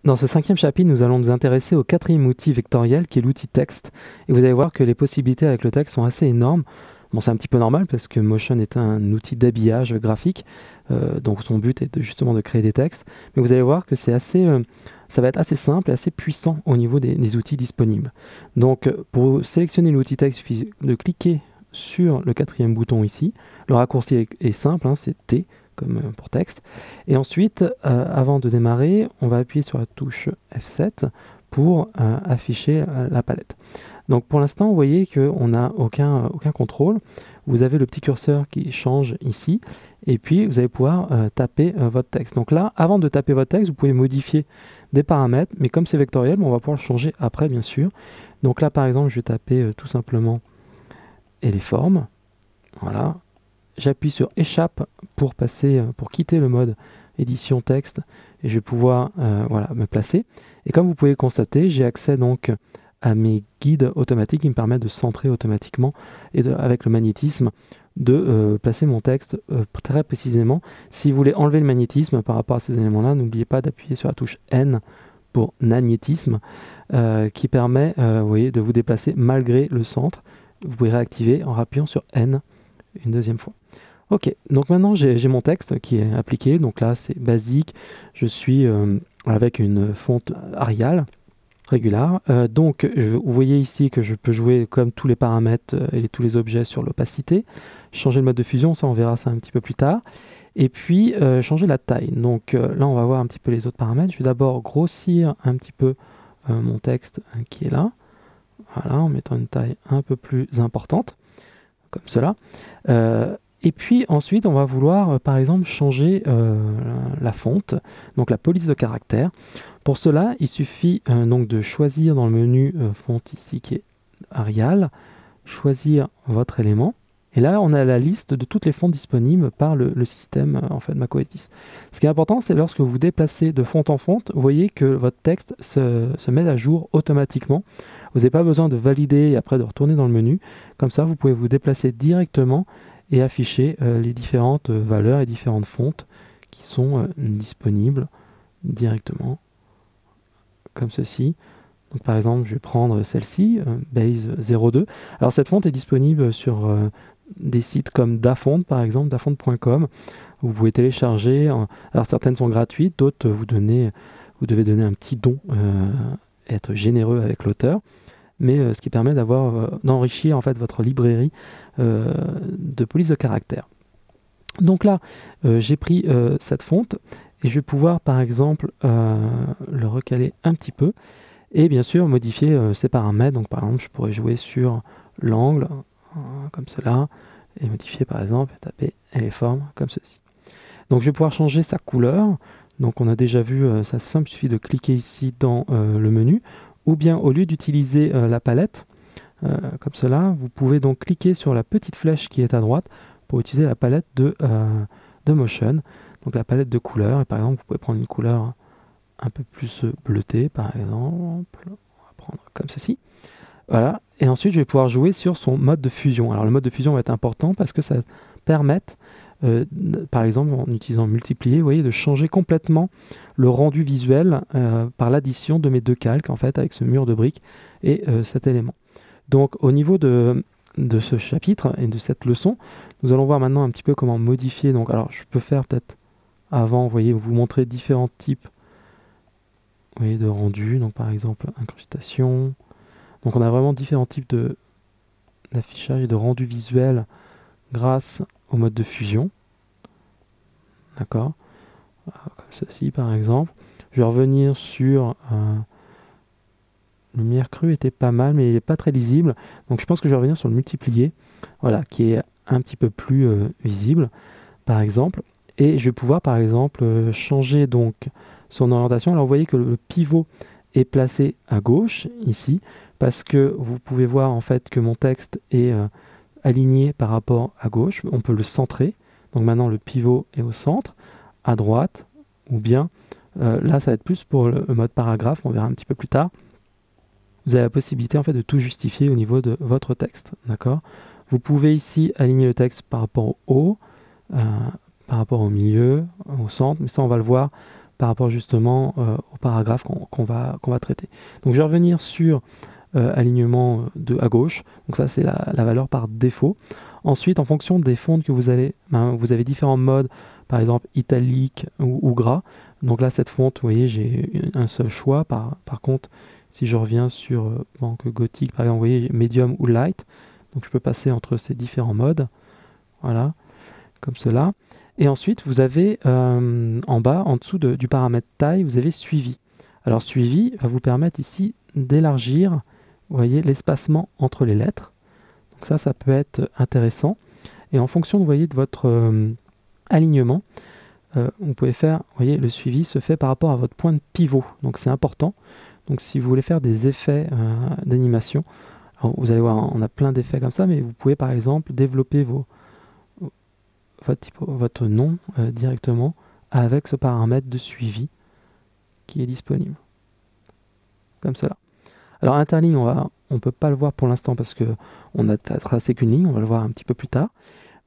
Dans ce 5e chapitre, nous allons nous intéresser au 4e outil vectoriel qui est l'outil texte. Et vous allez voir que les possibilités avec le texte sont assez énormes. Bon, c'est un petit peu normal parce que Motion est un outil d'habillage graphique, donc son but est justement de créer des textes. Mais vous allez voir que c'est assez, ça va être assez simple et assez puissant au niveau des outils disponibles. Donc pour sélectionner l'outil texte, il suffit de cliquer sur le 4e bouton ici. Le raccourci est simple, hein, c'est T comme pour texte. Et ensuite, avant de démarrer, on va appuyer sur la touche F7 pour afficher la palette. Donc pour l'instant, vous voyez qu'on n'a aucun contrôle. Vous avez le petit curseur qui change ici, et puis vous allez pouvoir taper votre texte. Donc là, avant de taper votre texte, vous pouvez modifier des paramètres, mais comme c'est vectoriel, on va pouvoir le changer après, bien sûr. Donc là, par exemple, je vais taper tout simplement « et les formes ». Voilà. J'appuie sur « Échappe » pour quitter le mode édition texte, et je vais pouvoir voilà, me placer. Et comme vous pouvez le constater, j'ai accès donc à mes guides automatiques qui me permettent de centrer automatiquement et avec le magnétisme de placer mon texte très précisément. Si vous voulez enlever le magnétisme par rapport à ces éléments-là, n'oubliez pas d'appuyer sur la touche N pour magnétisme qui permet vous voyez, de vous déplacer malgré le centre. Vous pouvez réactiver en appuyant sur N une deuxième fois. Ok, donc maintenant j'ai mon texte qui est appliqué, donc là c'est basique, je suis avec une fonte Arial. Régular. Donc vous voyez ici que je peux jouer comme tous les paramètres et tous les objets sur l'opacité, changer le mode de fusion, ça on verra ça un petit peu plus tard, et puis changer la taille. Donc là on va voir un petit peu les autres paramètres. Je vais d'abord grossir un petit peu mon texte qui est là, voilà, en mettant une taille un peu plus importante, comme cela. Et puis ensuite, on va vouloir par exemple changer la fonte, donc la police de caractère. Pour cela, il suffit donc de choisir dans le menu fonte ici qui est Arial, choisir votre élément. Et là, on a la liste de toutes les fontes disponibles par le système en fait macOS 10. Ce qui est important, c'est lorsque vous déplacez de fonte en fonte, vous voyez que votre texte se met à jour automatiquement. Vous n'avez pas besoin de valider et après de retourner dans le menu. Comme ça, vous pouvez vous déplacer directement et afficher les différentes valeurs et différentes fontes qui sont disponibles directement, comme ceci. Donc, par exemple, je vais prendre celle-ci, Base 02. Alors cette fonte est disponible sur des sites comme Dafont, par exemple, dafont.com. Vous pouvez télécharger. Alors certaines sont gratuites, d'autres vous devez donner un petit don, être généreux avec l'auteur. Mais ce qui permet d'enrichir en fait votre librairie de police de caractère. Donc là, j'ai pris cette fonte et je vais pouvoir par exemple le recaler un petit peu et bien sûr modifier ses paramètres. Donc par exemple, je pourrais jouer sur l'angle comme cela et modifier par exemple, taper les formes comme ceci. Donc je vais pouvoir changer sa couleur. Donc on a déjà vu, ça c'est simple, il suffit de cliquer ici dans le menu. Ou bien au lieu d'utiliser la palette, comme cela, vous pouvez donc cliquer sur la petite flèche qui est à droite pour utiliser la palette de Motion, donc la palette de couleurs. Et par exemple, vous pouvez prendre une couleur un peu plus bleutée, par exemple. On va prendre comme ceci. Voilà. Et ensuite, je vais pouvoir jouer sur son mode de fusion. Alors le mode de fusion va être important parce que ça permet par exemple, en utilisant multiplier, vous voyez, de changer complètement le rendu visuel par l'addition de mes deux calques, en fait, avec ce mur de briques et cet élément. Donc, au niveau de ce chapitre et de cette leçon, nous allons voir maintenant un petit peu comment modifier. Donc, alors, je peux faire peut-être avant, vous voyez, vous montrer différents types vous voyez, de rendu. Donc, par exemple, incrustation. Donc, on a vraiment différents types d'affichage et de rendu visuel grâce au mode de fusion. D'accord, comme ceci par exemple. Je vais revenir sur lumière crue était pas mal, mais il n'est pas très lisible. Donc je pense que je vais revenir sur le multiplier, voilà, qui est un petit peu plus visible, par exemple. Et je vais pouvoir par exemple changer donc son orientation. Alors vous voyez que le pivot est placé à gauche ici, parce que vous pouvez voir en fait que mon texte est aligné par rapport à gauche. On peut le centrer. Donc maintenant le pivot est au centre, à droite, ou bien là ça va être plus pour le mode paragraphe, on verra un petit peu plus tard. Vous avez la possibilité en fait de tout justifier au niveau de votre texte, d'accord. Vous pouvez ici aligner le texte par rapport au haut, par rapport au milieu, au centre, mais ça on va le voir par rapport justement au paragraphe qu'on va traiter. Donc je vais revenir sur alignement à gauche, donc ça c'est la valeur par défaut. Ensuite, en fonction des fontes que vous avez, vous avez différents modes, par exemple italique ou gras. Donc là, cette fonte, vous voyez, j'ai un seul choix. Par contre, si je reviens sur banque gothique, par exemple, vous voyez, medium ou light. Donc je peux passer entre ces différents modes. Voilà, comme cela. Et ensuite, vous avez en bas, en dessous du paramètre taille, vous avez suivi. Alors suivi va vous permettre ici d'élargir, vous voyez, l'espacement entre les lettres. Donc ça peut être intéressant. Et en fonction, vous voyez, de votre alignement, vous pouvez faire, vous voyez, le suivi se fait par rapport à votre point de pivot. Donc c'est important. Donc si vous voulez faire des effets d'animation, vous allez voir, on a plein d'effets comme ça, mais vous pouvez par exemple développer votre nom directement avec ce paramètre de suivi qui est disponible. Comme cela. Alors interligne, on ne peut pas le voir pour l'instant parce qu'on a tracé qu'une ligne, on va le voir un petit peu plus tard.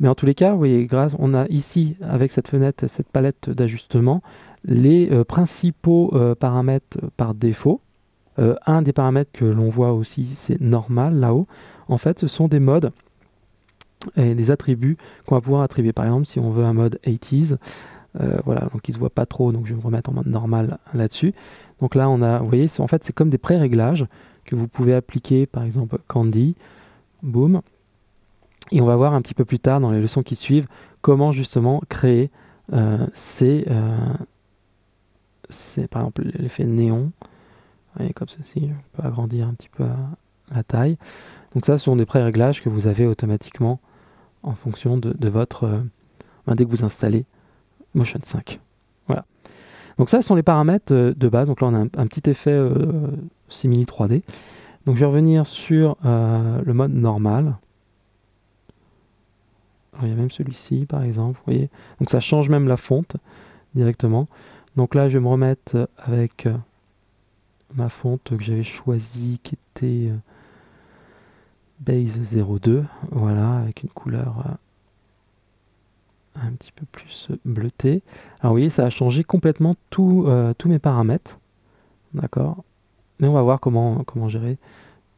Mais en tous les cas, vous voyez, on a ici, avec cette fenêtre, cette palette d'ajustement, les principaux paramètres par défaut. Un des paramètres que l'on voit aussi, c'est normal, là-haut. En fait, ce sont des modes et des attributs qu'on va pouvoir attribuer. Par exemple, si on veut un mode 80s, voilà, donc il ne se voit pas trop, donc je vais me remettre en mode normal là-dessus. Donc là, on a, vous voyez, en fait, c'est comme des pré-réglages que vous pouvez appliquer, par exemple, Candy, boom. Et on va voir un petit peu plus tard, dans les leçons qui suivent, comment justement créer c'est par exemple l'effet néon. Vous voyez, comme ceci, je peux agrandir un petit peu la taille. Donc ça, ce sont des pré-réglages que vous avez automatiquement en fonction de votre... dès que vous installez Motion 5. Voilà. Donc ça, ce sont les paramètres de base. Donc là, on a un petit effet simili 3D. Donc je vais revenir sur le mode normal. Alors, il y a même celui-ci, par exemple. Vous voyez. Donc ça change même la fonte directement. Donc là, je vais me remettre avec ma fonte que j'avais choisie, qui était Base 02. Voilà, avec une couleur un petit peu plus bleutée. Alors vous voyez, ça a changé complètement tous mes paramètres. D'accord. Mais on va voir comment gérer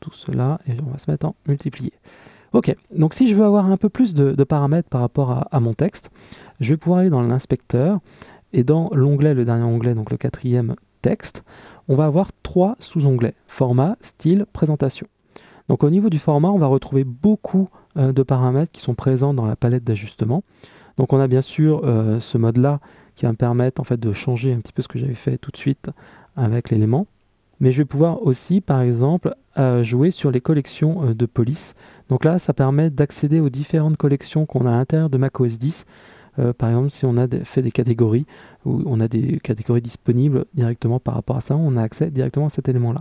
tout cela. Et on va se mettre en multiplier. Ok, donc si je veux avoir un peu plus de paramètres par rapport à mon texte, je vais pouvoir aller dans l'inspecteur et dans l'onglet, le dernier onglet, donc le 4e texte, on va avoir 3 sous-onglets, format, style, présentation. Donc au niveau du format, on va retrouver beaucoup de paramètres qui sont présents dans la palette d'ajustement. Donc on a bien sûr ce mode-là qui va me permettre en fait de changer un petit peu ce que j'avais fait tout de suite avec l'élément. Mais je vais pouvoir aussi, par exemple, jouer sur les collections de police. Donc là, ça permet d'accéder aux différentes collections qu'on a à l'intérieur de macOS 10. Par exemple, si on a fait des catégories, ou on a des catégories disponibles directement par rapport à ça, on a accès directement à cet élément-là.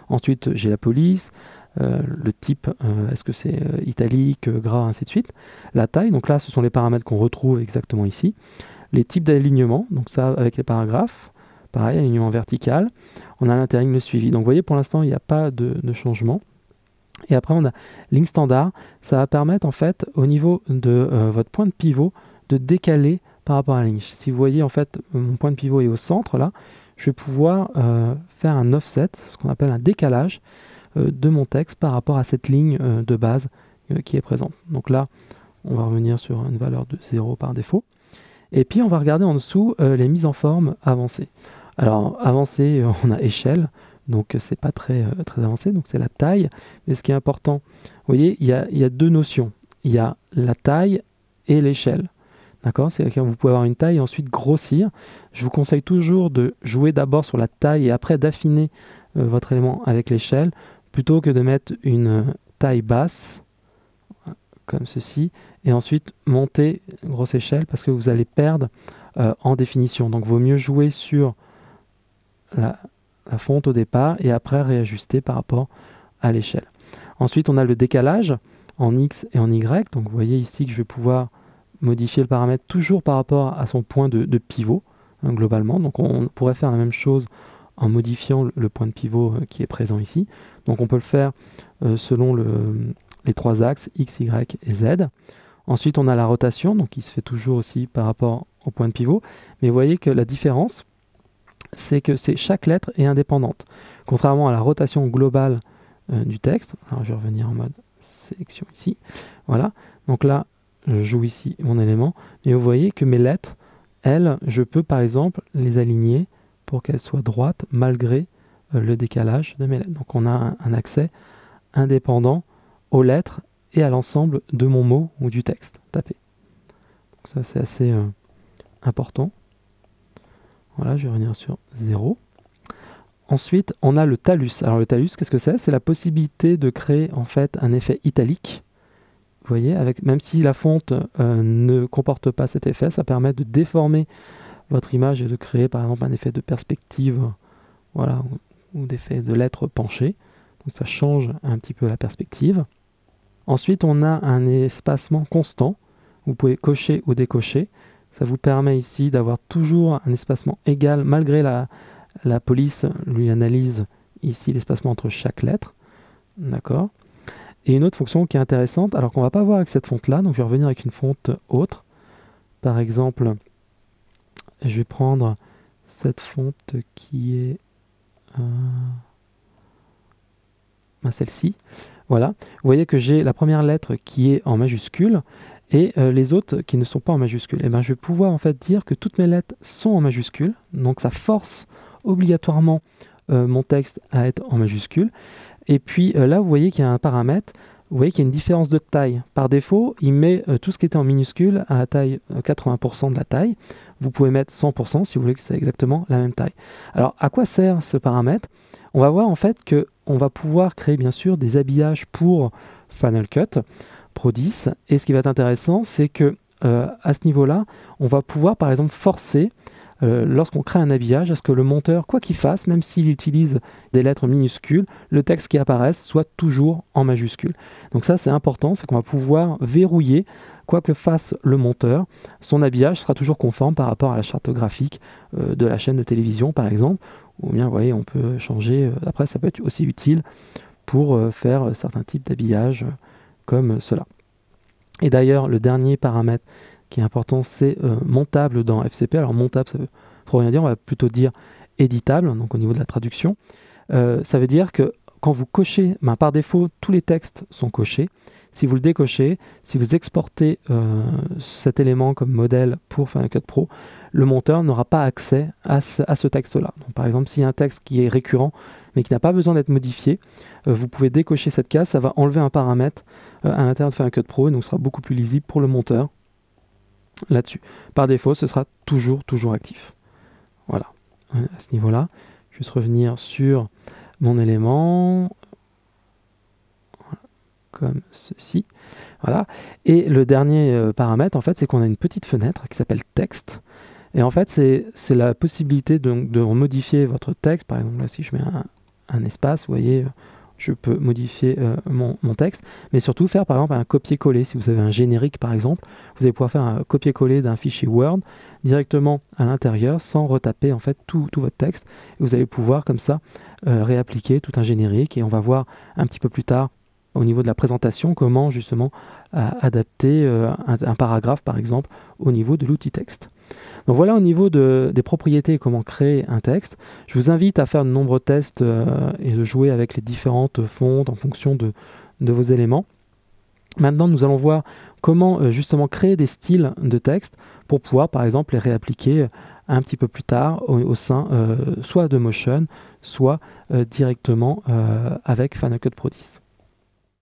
Ensuite, j'ai la police, le type, est-ce que c'est italique, gras, ainsi de suite. La taille, donc là, ce sont les paramètres qu'on retrouve exactement ici. Les types d'alignement, donc ça avec les paragraphes. Pareil, alignement vertical. On a l'interligne, le suivi. Donc vous voyez, pour l'instant, il n'y a pas de changement. Et après, on a ligne standard. Ça va permettre, en fait, au niveau de votre point de pivot, de décaler par rapport à la ligne. Si vous voyez, en fait, mon point de pivot est au centre, là, je vais pouvoir faire un offset, ce qu'on appelle un décalage de mon texte par rapport à cette ligne de base qui est présente. Donc là, on va revenir sur une valeur de 0 par défaut. Et puis, on va regarder en dessous les mises en forme avancées. Alors, avancé, on a échelle, donc c'est pas très avancé, donc c'est la taille. Mais ce qui est important, vous voyez, il y a deux notions. Il y a la taille et l'échelle. D'accord? C'est-à-dire que vous pouvez avoir une taille et ensuite grossir. Je vous conseille toujours de jouer d'abord sur la taille et après d'affiner votre élément avec l'échelle, plutôt que de mettre une taille basse, comme ceci, et ensuite monter grosse échelle, parce que vous allez perdre en définition. Donc, il vaut mieux jouer sur la fonte au départ et après réajuster par rapport à l'échelle. Ensuite, on a le décalage en X et en Y. Donc, vous voyez ici que je vais pouvoir modifier le paramètre toujours par rapport à son point de pivot, hein, globalement. Donc, on pourrait faire la même chose en modifiant le point de pivot qui est présent ici. Donc, on peut le faire selon les 3 axes X, Y et Z. Ensuite, on a la rotation, donc qui se fait toujours aussi par rapport au point de pivot. Mais vous voyez que la différence, c'est que chaque lettre est indépendante. Contrairement à la rotation globale du texte, alors je vais revenir en mode sélection ici, voilà, donc là je joue ici mon élément, et vous voyez que mes lettres, elles, je peux par exemple les aligner pour qu'elles soient droites malgré le décalage de mes lettres. Donc on a un accès indépendant aux lettres et à l'ensemble de mon mot ou du texte tapé. Donc ça c'est assez important. Voilà, je vais revenir sur 0. Ensuite, on a le talus. Alors le talus, qu'est-ce que c'est? C'est la possibilité de créer en fait un effet italique. Vous voyez, même si la fonte ne comporte pas cet effet, ça permet de déformer votre image et de créer par exemple un effet de perspective, voilà, ou d'effet de lettres penchées. Donc ça change un petit peu la perspective. Ensuite, on a un espacement constant. Vous pouvez cocher ou décocher. Ça vous permet ici d'avoir toujours un espacement égal, malgré la police lui analyse ici l'espacement entre chaque lettre. D'accord. Et une autre fonction qui est intéressante, alors qu'on ne va pas voir avec cette fonte-là, donc je vais revenir avec une fonte autre. Par exemple, je vais prendre cette fonte qui est celle-ci. Voilà. Vous voyez que j'ai la première lettre qui est en majuscule, et les autres qui ne sont pas en majuscule. Et ben, je vais pouvoir en fait dire que toutes mes lettres sont en majuscule, donc ça force obligatoirement mon texte à être en majuscule. Et puis là, vous voyez qu'il y a un paramètre, vous voyez qu'il y a une différence de taille. Par défaut, il met tout ce qui était en minuscule à la taille 80% de la taille. Vous pouvez mettre 100% si vous voulez que c'est exactement la même taille. Alors, à quoi sert ce paramètre? On va voir en fait qu'on va pouvoir créer bien sûr des habillages pour Final Cut Pro 10. Et ce qui va être intéressant, c'est que à ce niveau-là, on va pouvoir par exemple forcer, lorsqu'on crée un habillage, à ce que le monteur, quoi qu'il fasse, même s'il utilise des lettres minuscules, le texte qui apparaisse soit toujours en majuscule. Donc ça c'est important, c'est qu'on va pouvoir verrouiller, quoi que fasse le monteur, son habillage sera toujours conforme par rapport à la charte graphique de la chaîne de télévision par exemple, ou bien vous voyez on peut changer, après ça peut être aussi utile pour faire certains types d'habillage comme cela. Et d'ailleurs le dernier paramètre qui est important, c'est montable dans FCP. Alors montable, ça veut trop rien dire, on va plutôt dire éditable, donc au niveau de la traduction. Ça veut dire que quand vous cochez, par défaut, tous les textes sont cochés. Si vous le décochez, si vous exportez cet élément comme modèle pour Final Cut Pro, le monteur n'aura pas accès à ce texte-là. Par exemple, s'il y a un texte qui est récurrent, mais qui n'a pas besoin d'être modifié, vous pouvez décocher cette case, ça va enlever un paramètre à l'intérieur de Final Cut Pro, et donc ce sera beaucoup plus lisible pour le monteur là-dessus. Par défaut, ce sera toujours actif. Voilà, à ce niveau-là. Juste revenir sur mon élément, voilà, comme ceci. Voilà. Et le dernier paramètre, en fait, c'est qu'on a une petite fenêtre qui s'appelle texte. Et en fait, c'est la possibilité de modifier votre texte. Par exemple, là, si je mets un espace, vous voyez, je peux modifier mon texte, mais surtout faire par exemple un copier-coller. Si vous avez un générique par exemple, vous allez pouvoir faire un copier-coller d'un fichier Word directement à l'intérieur sans retaper en fait tout votre texte. Et vous allez pouvoir comme ça réappliquer tout un générique, et on va voir un petit peu plus tard au niveau de la présentation comment justement adapter un paragraphe par exemple au niveau de l'outil texte. Donc voilà au niveau des propriétés et comment créer un texte. Je vous invite à faire de nombreux tests et de jouer avec les différentes fontes en fonction de vos éléments. Maintenant, nous allons voir comment justement créer des styles de texte pour pouvoir par exemple les réappliquer un petit peu plus tard au sein soit de Motion, soit directement avec Final Cut Pro 10.